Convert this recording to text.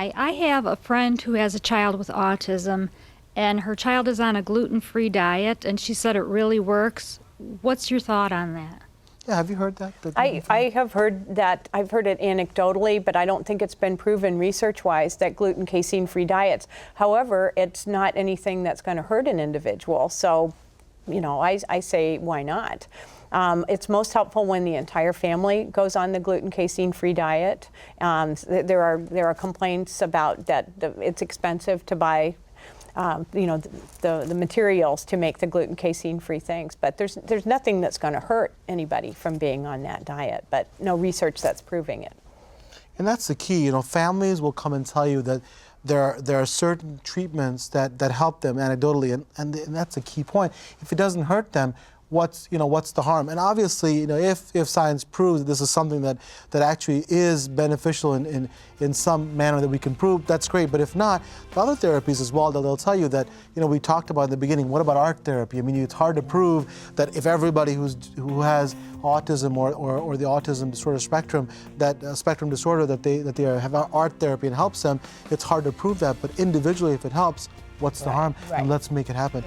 Hi, I have a friend who has a child with autism, and her child is on a gluten-free diet, and she said it really works. What's your thought on that? Yeah, have you heard that? I have heard that. I've heard it anecdotally, but I don't think it's been proven research-wise that gluten casein-free diets. However, it's not anything that's going to hurt an individual. So, you know, I say why not? It's most helpful when the entire family goes on the gluten casein-free diet. There are complaints about that it's expensive to buy. You know, the materials to make the gluten casein-free things, but there's nothing that's going to hurt anybody from being on that diet, but no research that's proving it. And that's the key. You know, families will come and tell you that there are certain treatments that help them anecdotally, and that's a key point. If it doesn't hurt them, what's the harm? And obviously, you know, if science proves this is something that actually is beneficial in some manner that we can prove, that's great. But if not, the other therapies as well, they'll tell you that, you know, we talked about in the beginning, what about art therapy? I mean, it's hard to prove that if everybody who has autism or the autism disorder spectrum, spectrum disorder, that they have art therapy and helps them. It's hard to prove that, but individually, if it helps, what's the harm? Right. And let's make it happen.